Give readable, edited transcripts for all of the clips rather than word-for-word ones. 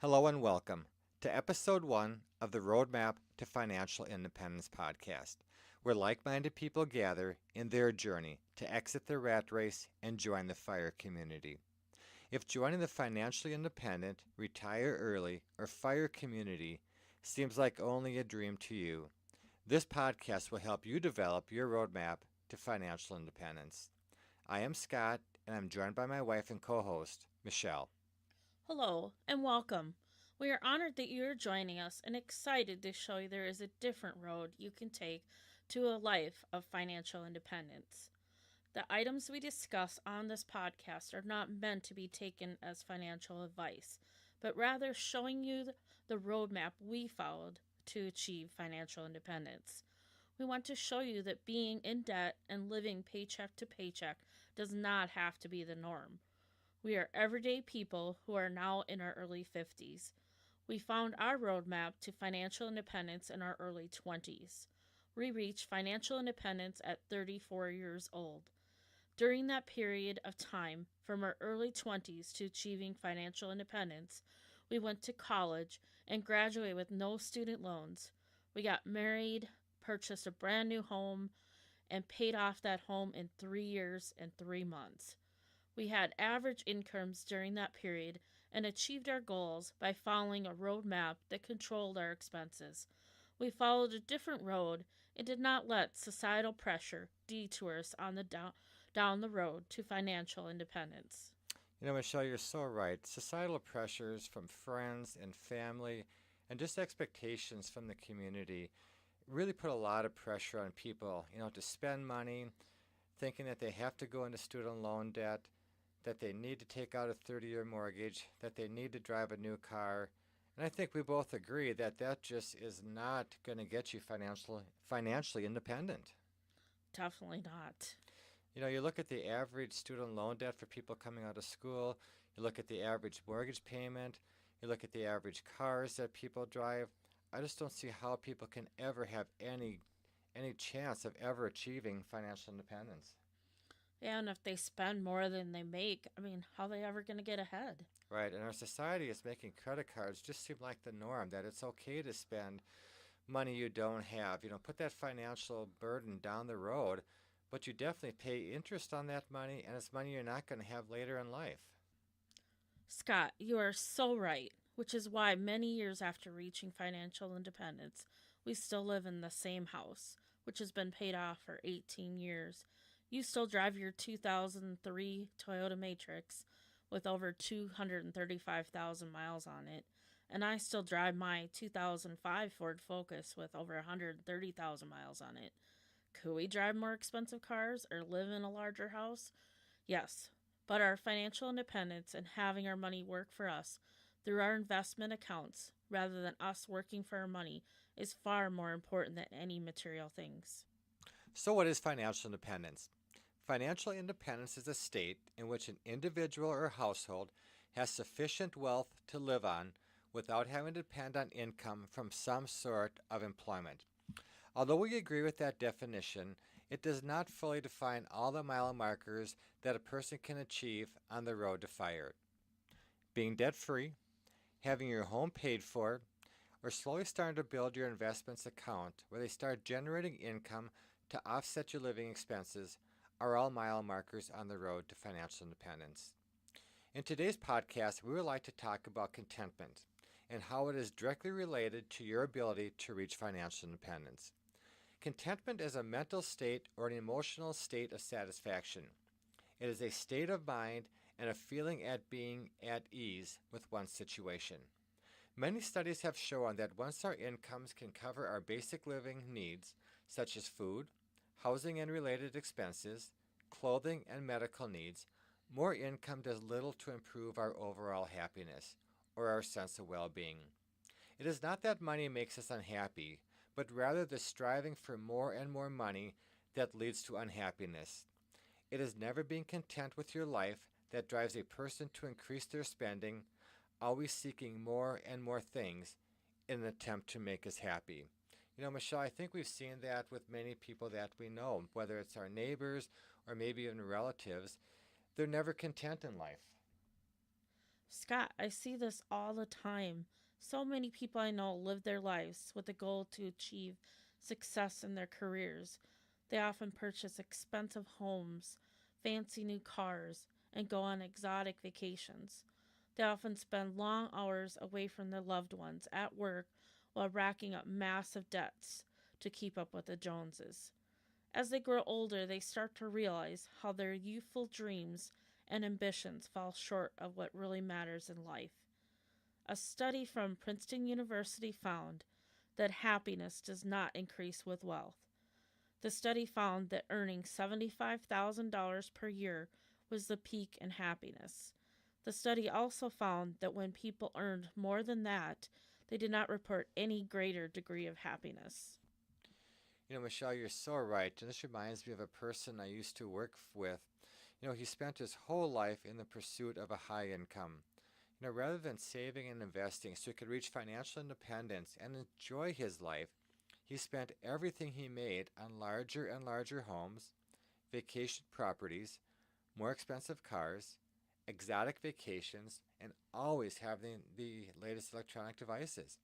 Hello and welcome to episode 1 of the Roadmap to Financial Independence podcast, where like minded people gather in their journey to exit the rat race and join the FIRE community. If joining the financially independent, retire early, or FIRE community seems like only a dream to you, this podcast will help you develop your roadmap to financial independence. I am Scott, and I'm joined by my wife and co host, Michelle. Hello and welcome. We are honored that you are joining us and excited to show you there is a different road you can take to a life of financial independence. The items we discuss on this podcast are not meant to be taken as financial advice, but rather showing you the roadmap we followed to achieve financial independence. We want to show you that being in debt and living paycheck to paycheck does not have to be the norm. We are everyday people who are now in our early 50s. We found our roadmap to financial independence in our early 20s. We reached financial independence at 34 years old. During that period of time, from our early 20s to achieving financial independence, we went to college and graduated with no student loans. We got married, purchased a brand new home, and paid off that home in 3 years and 3 months. We had average incomes during that period and achieved our goals by following a roadmap that controlled our expenses. We followed a different road and did not let societal pressure detour us on the down the road to financial independence. Michelle, you're so right. Societal pressures from friends and family and just expectations from the community really put a lot of pressure on people, to spend money, thinking that they have to go into student loan debt, that they need to take out a 30-year mortgage, that they need to drive a new car. And I think we both agree that that just is not going to get you financially independent. Definitely not. You look at the average student loan debt for people coming out of school, you look at the average mortgage payment, you look at the average cars that people drive. I just don't see how people can ever have any chance of ever achieving financial independence. Yeah, and if they spend more than they make, how are they ever going to get ahead? Right, and our society is making credit cards just seem like the norm, that it's okay to spend money you don't have. Put that financial burden down the road, but you definitely pay interest on that money, and it's money you're not going to have later in life. Scott, you are so right, which is why many years after reaching financial independence, we still live in the same house, which has been paid off for 18 years. You still drive your 2003 Toyota Matrix with over 235,000 miles on it, and I still drive my 2005 Ford Focus with over 130,000 miles on it. Could we drive more expensive cars or live in a larger house? Yes, but our financial independence and having our money work for us through our investment accounts rather than us working for our money is far more important than any material things. So, what is financial independence? Financial independence is a state in which an individual or household has sufficient wealth to live on without having to depend on income from some sort of employment. Although we agree with that definition, it does not fully define all the mile markers that a person can achieve on the road to FIRE. Being debt free, having your home paid for, or slowly starting to build your investments account where they start generating income to offset your living expenses are all mile markers on the road to financial independence. In today's podcast, we would like to talk about contentment and how it is directly related to your ability to reach financial independence. Contentment is a mental state or an emotional state of satisfaction. It is a state of mind and a feeling at being at ease with one's situation. Many studies have shown that once our incomes can cover our basic living needs, such as food, housing and related expenses, clothing and medical needs, more income does little to improve our overall happiness or our sense of well-being. It is not that money makes us unhappy, but rather the striving for more and more money that leads to unhappiness. It is never being content with your life that drives a person to increase their spending, always seeking more and more things in an attempt to make us happy. Michelle, I think we've seen that with many people that we know, whether it's our neighbors or maybe even relatives. They're never content in life. Scott, I see this all the time. So many people I know live their lives with the goal to achieve success in their careers. They often purchase expensive homes, fancy new cars, and go on exotic vacations. They often spend long hours away from their loved ones at work while racking up massive debts to keep up with the Joneses. As they grow older, they start to realize how their youthful dreams and ambitions fall short of what really matters in life. A study from Princeton University found that happiness does not increase with wealth. The study found that earning $75,000 per year was the peak in happiness. The study also found that when people earned more than that, they did not report any greater degree of happiness. Michelle, you're so right. And this reminds me of a person I used to work with. He spent his whole life in the pursuit of a high income. Rather than saving and investing so he could reach financial independence and enjoy his life, he spent everything he made on larger and larger homes, vacation properties, more expensive cars, exotic vacations, and always having the latest electronic devices.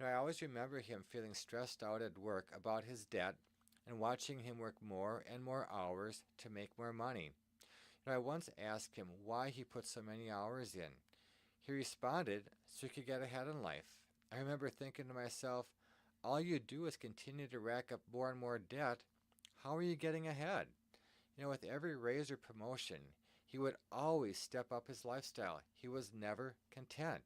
I always remember him feeling stressed out at work about his debt and watching him work more and more hours to make more money. I once asked him why he put so many hours in. He responded so he could get ahead in life. I remember thinking to myself, all you do is continue to rack up more and more debt. How are you getting ahead? With every raise or promotion, he would always step up his lifestyle. He was never content.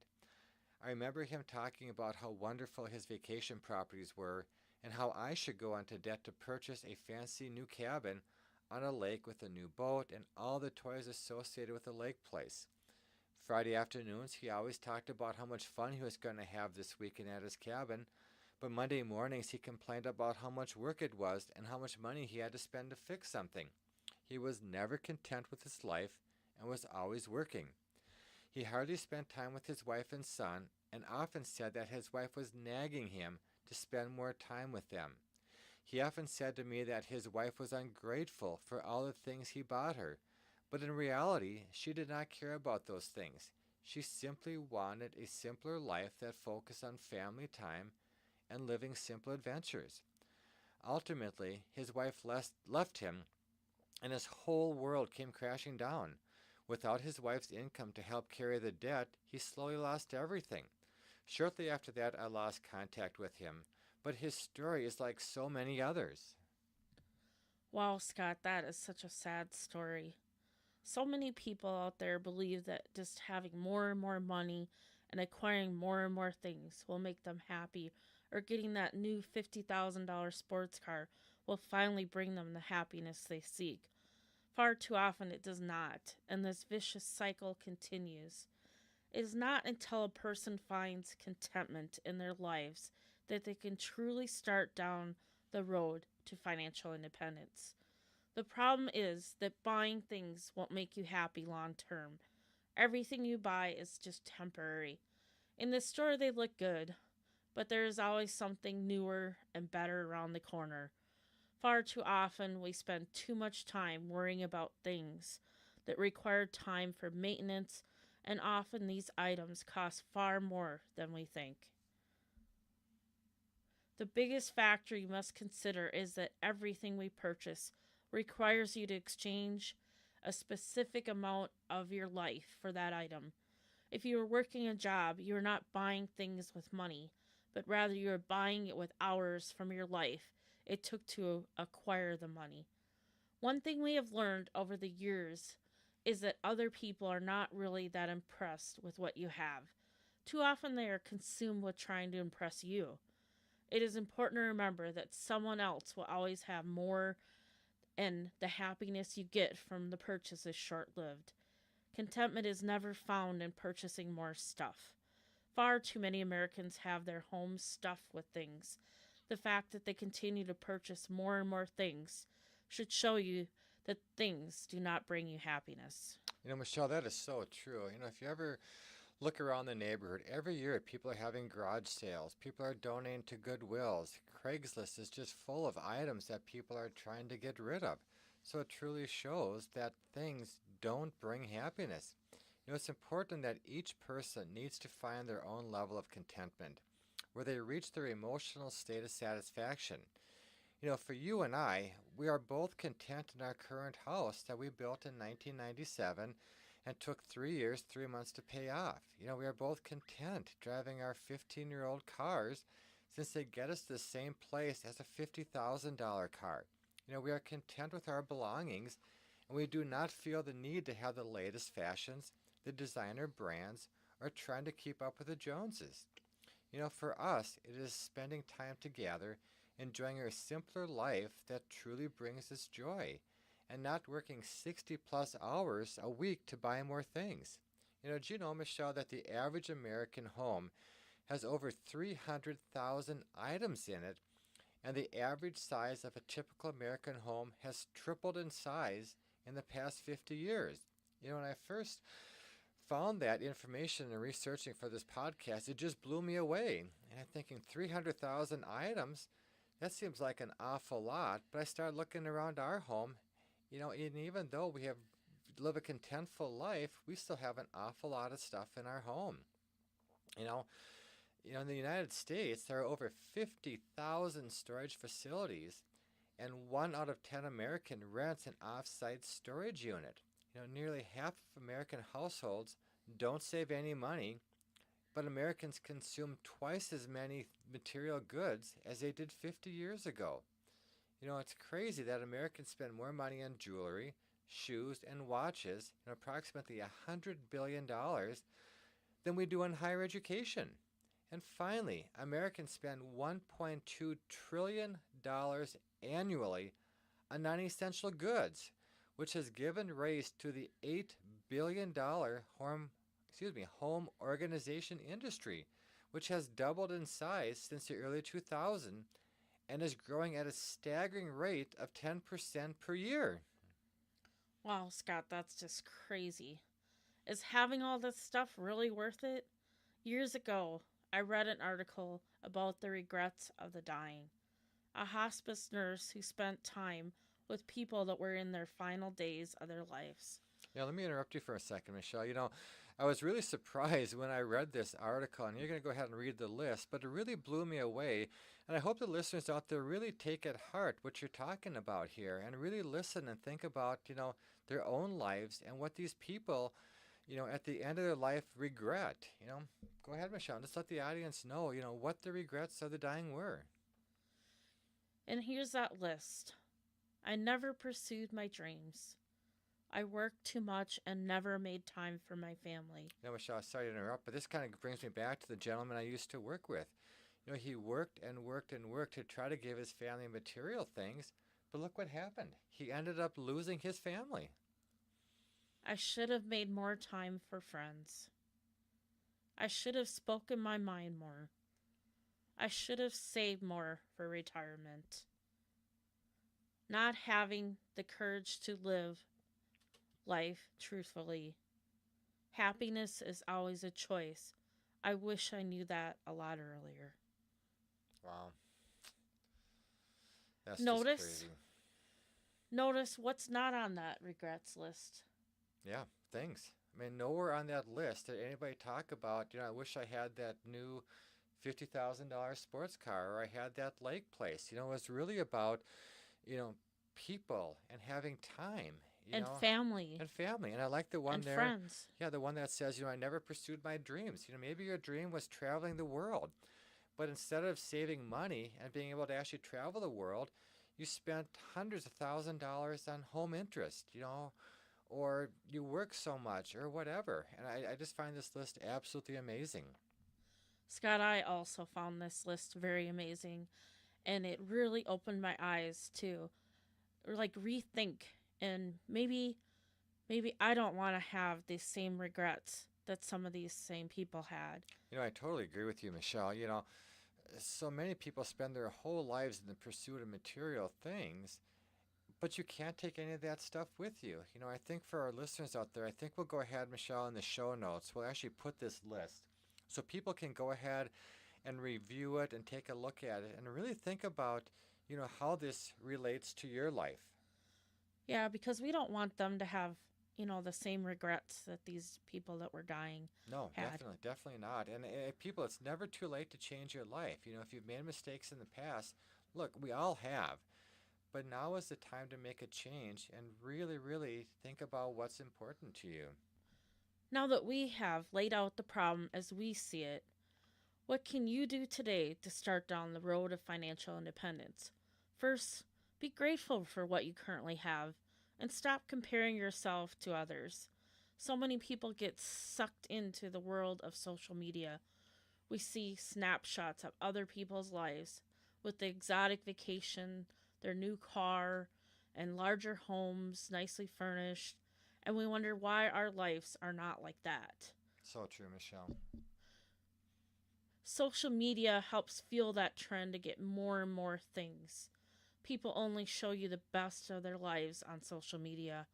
I remember him talking about how wonderful his vacation properties were and how I should go into debt to purchase a fancy new cabin on a lake with a new boat and all the toys associated with the lake place. Friday afternoons, he always talked about how much fun he was going to have this weekend at his cabin, but Monday mornings he complained about how much work it was and how much money he had to spend to fix something. He was never content with his life and was always working. He hardly spent time with his wife and son and often said that his wife was nagging him to spend more time with them. He often said to me that his wife was ungrateful for all the things he bought her, but in reality, she did not care about those things. She simply wanted a simpler life that focused on family time and living simple adventures. Ultimately, his wife left him and his whole world came crashing down. Without his wife's income to help carry the debt, he slowly lost everything. Shortly after that, I lost contact with him, but his story is like so many others. Wow, Scott, that is such a sad story. So many people out there believe that just having more and more money and acquiring more and more things will make them happy, or getting that new $50,000 sports car will finally bring them the happiness they seek. Far too often it does not, and this vicious cycle continues. It is not until a person finds contentment in their lives that they can truly start down the road to financial independence. The problem is that buying things won't make you happy long term. Everything you buy is just temporary. In the store, they look good, but there is always something newer and better around the corner. Far too often, we spend too much time worrying about things that require time for maintenance, and often these items cost far more than we think. The biggest factor you must consider is that everything we purchase requires you to exchange a specific amount of your life for that item. If you are working a job, you are not buying things with money, but rather you are buying it with hours from your life it took to acquire the money. One thing we have learned over the years is that other people are not really that impressed with what you have. Too often they are consumed with trying to impress you. It is important to remember that someone else will always have more, and the happiness you get from the purchase is short lived. Contentment is never found in purchasing more stuff. Far too many Americans have their homes stuffed with things. The fact that they continue to purchase more and more things should show you that things do not bring you happiness. Michelle, that is so true. If you ever look around the neighborhood, every year people are having garage sales. People are donating to Goodwills. Craigslist is just full of items that people are trying to get rid of. So it truly shows that things don't bring happiness. It's important that each person needs to find their own level of contentment, where they reach their emotional state of satisfaction. For you and I, we are both content in our current house that we built in 1997 and took 3 years, 3 months to pay off. We are both content driving our 15-year-old cars since they get us to the same place as a $50,000 car. We are content with our belongings and we do not feel the need to have the latest fashions, the designer brands, or trying to keep up with the Joneses. For us, it is spending time together, enjoying a simpler life that truly brings us joy, and not working 60 plus hours a week to buy more things. Did you know, Michelle, that the average American home has over 300,000 items in it, and the average size of a typical American home has tripled in size in the past 50 years? When I first found that information and researching for this podcast, it just blew me away. And I'm thinking 300,000 items, that seems like an awful lot. But I started looking around our home, and even though we have live a contentful life, we still have an awful lot of stuff in our home. You know, in the United States, there are over 50,000 storage facilities, and 1 out of 10 American rents an off-site storage unit. Nearly half of American households don't save any money, but Americans consume twice as many material goods as they did 50 years ago. It's crazy that Americans spend more money on jewelry, shoes, and watches, approximately $100 billion, than we do on higher education. And finally, Americans spend $1.2 trillion annually on non-essential goods, which has given rise to the $8 billion home organization industry, which has doubled in size since the early 2000s and is growing at a staggering rate of 10% per year. Wow, Scott, that's just crazy. Is having all this stuff really worth it? Years ago, I read an article about the regrets of the dying. A hospice nurse who spent time with people that were in their final days of their lives. Now, let me interrupt you for a second, Michelle. I was really surprised when I read this article, and you're going to go ahead and read the list, but it really blew me away. And I hope the listeners out there really take at heart what you're talking about here and really listen and think about, their own lives and what these people, at the end of their life regret. Go ahead, Michelle, and just let the audience know, what the regrets of the dying were. And here's that list. I never pursued my dreams. I worked too much and never made time for my family. Michelle, sorry to interrupt, but this kind of brings me back to the gentleman I used to work with. He worked and worked and worked to try to give his family material things, but look what happened. He ended up losing his family. I should have made more time for friends. I should have spoken my mind more. I should have saved more for retirement. Not having the courage to live life truthfully. Happiness is always a choice. I wish I knew that a lot earlier. Wow. That's just Notice crazy. notice what's not on that regrets list. Yeah, things. I mean, nowhere on that list did anybody talk about, I wish I had that new $50,000 sports car or I had that lake place. It was really about, you know, people and having time, And family. and family. And I like the one And there, friends. yeah, the one that says, I never pursued my dreams. Maybe your dream was traveling the world, but instead of saving money and being able to actually travel the world, you spent hundreds of $1,000s on home interest, or you work so much or whatever. And I just find this list absolutely amazing. Scott, I also found this list very amazing, and it really opened my eyes to rethink, and maybe I don't want to have the same regrets that some of these same people had. I totally agree with you, Michelle. So many people spend their whole lives in the pursuit of material things, but you can't take any of that stuff with you. I think for our listeners out there, I think we'll go ahead, Michelle, in the show notes, we'll actually put this list so people can go ahead and review it and take a look at it and really think about, how this relates to your life. Yeah, because we don't want them to have the same regrets that these people that were dying No, had. definitely not. And people, it's never too late to change your life. If you've made mistakes in the past, look, we all have. But now is the time to make a change and really, really think about what's important to you. Now that we have laid out the problem as we see it, what can you do today to start down the road of financial independence? First, be grateful for what you currently have and stop comparing yourself to others. So many people get sucked into the world of social media. We see snapshots of other people's lives with the exotic vacation, their new car, and larger homes, nicely furnished, and we wonder why our lives are not like that. So true, Michelle. Social media helps fuel that trend to get more and more things. People only show you the best of their lives on social media.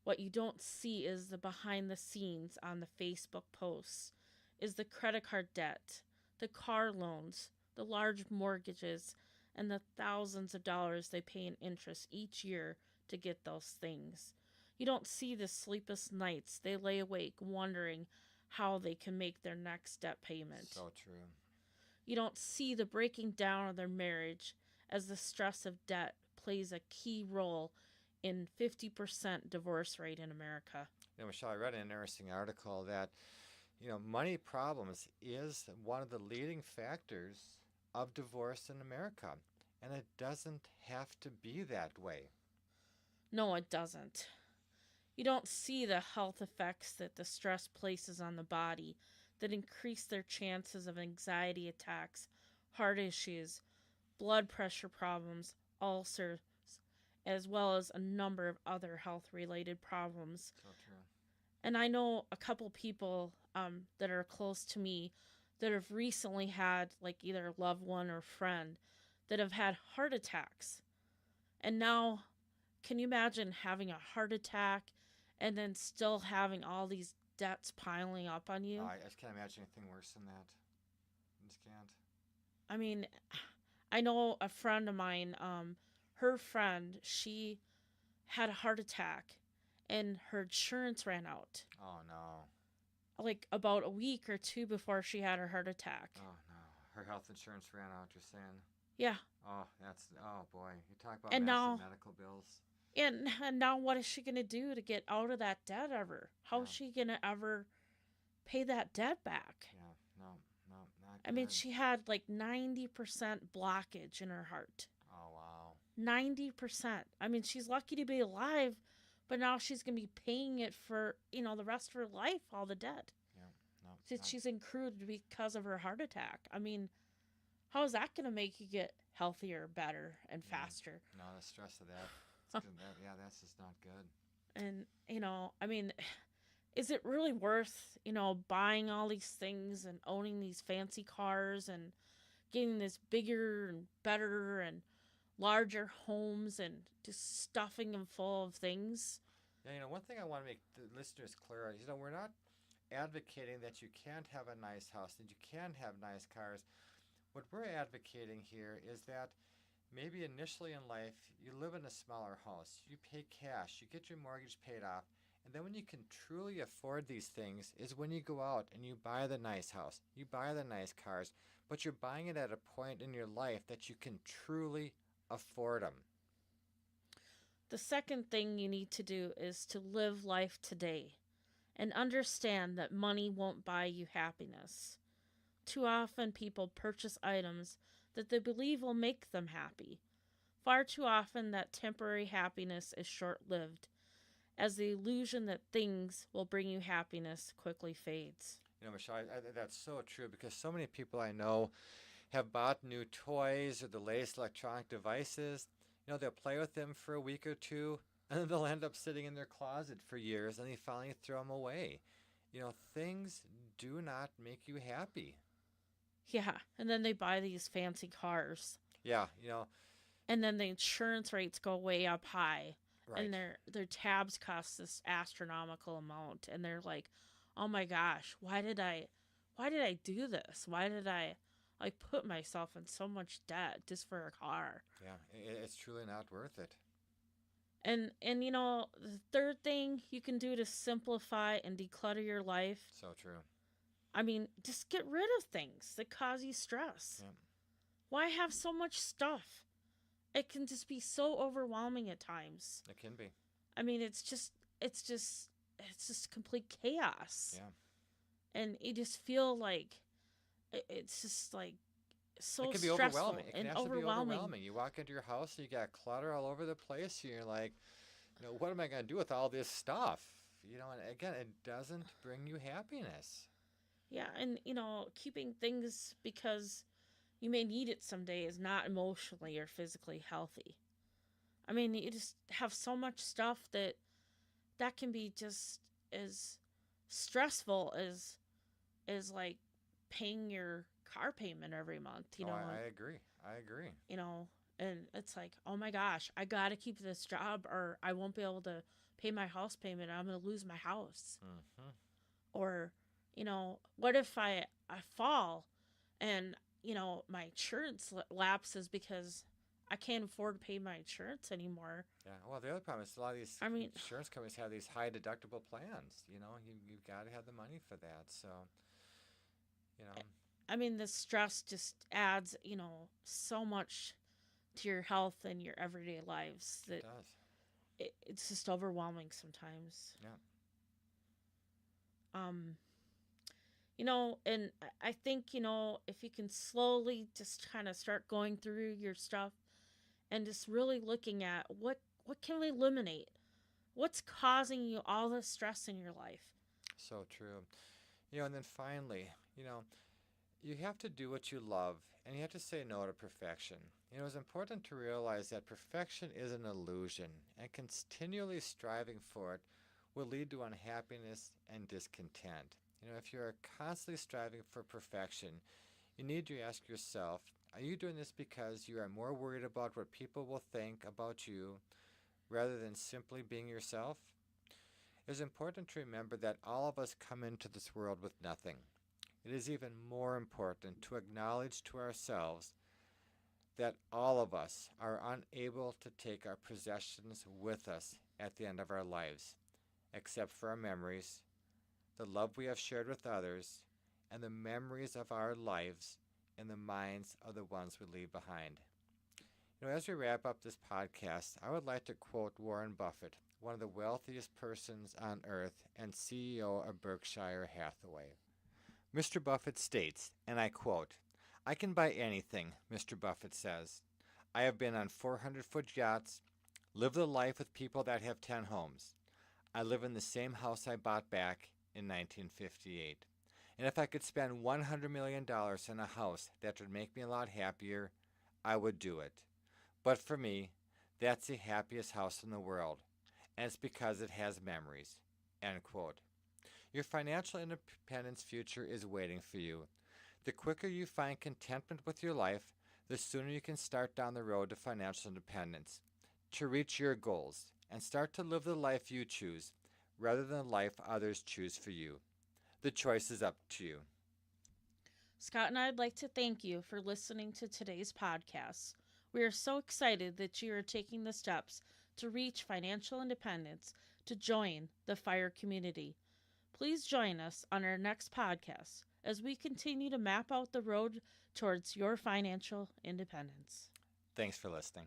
What you don't see is the behind the scenes on the Facebook posts, is the credit card debt, the car loans, the large mortgages, and the thousands of dollars they pay in interest each year to get those things. You don't see the sleepless nights they lay awake wondering how they can make their next debt payment. So true. You don't see the breaking down of their marriage as the stress of debt plays a key role in 50% divorce rate in America. Michelle, I read an interesting article that, money problems is one of the leading factors of divorce in America. And it doesn't have to be that way. No, it doesn't. You don't see the health effects that the stress places on the body that increase their chances of anxiety attacks, heart issues, blood pressure problems, ulcers, as well as a number of other health related problems. So true. And I know a couple people that are close to me that have recently had, like, either a loved one or friend that have had heart attacks. And now, can you imagine having a heart attack and then still having all these debts piling up on you? I just can't imagine anything worse than that. I just can't. I mean, I know a friend of mine, her friend, she had a heart attack and her insurance ran out. Oh, no. Like about a week or two before she had her heart attack. Oh, no. Her health insurance ran out, you're saying? Yeah. Oh, boy. You talk about And massive now, medical bills. and now what is she going to do to get out of that debt ever? How is she going to ever pay that debt back? Yeah, no, not I mean, good. she had like 90% blockage in her heart. Oh, wow. 90%. I mean, she's lucky to be alive, but now she's going to be paying it for, the rest of her life, all the debt. Yeah, no. Since she's accrued because of her heart attack. I mean, how is that going to make you get healthier, better, and faster? No, the stress of that. It's good. That's just not good. And, I mean, is it really worth, buying all these things and owning these fancy cars and getting this bigger and better and larger homes and just stuffing them full of things? Yeah, one thing I want to make the listeners clear is, we're not advocating that you can't have a nice house, that you can have nice cars. What we're advocating here is that maybe initially in life you live in a smaller house, you pay cash, you get your mortgage paid off, and then when you can truly afford these things is when you go out and you buy the nice house, you buy the nice cars, but you're buying it at a point in your life that you can truly afford them. The second thing you need to do is to live life today and understand that money won't buy you happiness. Too often, people purchase items that they believe will make them happy. Far too often, that temporary happiness is short lived, as the illusion that things will bring you happiness quickly fades. Michelle, that's so true because so many people I know have bought new toys or the latest electronic devices. They'll play with them for a week or two, and then they'll end up sitting in their closet for years, and they finally throw them away. Things do not make you happy. Yeah, and then they buy these fancy cars. Yeah, And then the insurance rates go way up high. right. And their tabs cost this astronomical amount. And they're like, oh my gosh, why did I do this? Why did I put myself in so much debt just for a car? Yeah, it's truly not worth it. And the third thing you can do to simplify and declutter your life, So true. I mean, just get rid of things that cause you stress. Yeah, Why have so much stuff? It can just be so overwhelming at times. it can be. I mean, it's just it's just complete chaos. Yeah. And you just feel like it's just like It so can be overwhelming. stressful It can and actually be overwhelming. overwhelming. You walk into your house and you got clutter all over the place. And you're like, what am I going to do with all this stuff? And again, it doesn't bring you happiness. Yeah, and keeping things because you may need it someday is not emotionally or physically healthy. I mean, you just have so much stuff that can be just as stressful as like paying your car payment every month, Oh, I agree. I agree. you know, and it's like, oh my gosh, I got to keep this job or I won't be able to pay my house payment. I'm going to lose my house. Hmm. Or, what if I fall and, my insurance lapses because I can't afford to pay my insurance anymore. Yeah. Well, the other problem is a lot of these I mean, insurance companies have these high deductible plans. You've got to have the money for that. So, you know, the stress just adds, so much to your health and your everyday lives it that does. it's just overwhelming sometimes. Yeah. Um, and I think, if you can slowly just kind of start going through your stuff and just really looking at what can we eliminate? What's causing you all the stress in your life? So true. And then finally, you have to do what you love and you have to say no to perfection. It's important to realize that perfection is an illusion and continually striving for it will lead to unhappiness and discontent. If you're constantly striving for perfection, you need to ask yourself, are you doing this because you are more worried about what people will think about you rather than simply being yourself? It is important to remember that all of us come into this world with nothing. It is even more important to acknowledge to ourselves that all of us are unable to take our possessions with us at the end of our lives, except for our memories, the love we have shared with others, and the memories of our lives in the minds of the ones we leave behind. As we wrap up this podcast, I would like to quote Warren Buffett, one of the wealthiest persons on earth and CEO of Berkshire Hathaway. Mr. Buffett states, and I quote, I can buy anything, Mr. Buffett says. I have been on 400-foot yachts, lived a life with people that have 10 homes. I live in the same house I bought back in 1958. And if I could spend $100 million in a house that would make me a lot happier, I would do it. But for me, that's the happiest house in the world, and it's because it has memories. End quote. Your financial independence future is waiting for you. The quicker you find contentment with your life, the sooner you can start down the road to financial independence, to reach your goals, and start to live the life you choose, rather than the life others choose for you. The choice is up to you. Scott and I'd like to thank you for listening to today's podcast. We are so excited that you are taking the steps to reach financial independence to join the FIRE community. Please join us on our next podcast as we continue to map out the road towards your financial independence. Thanks for listening.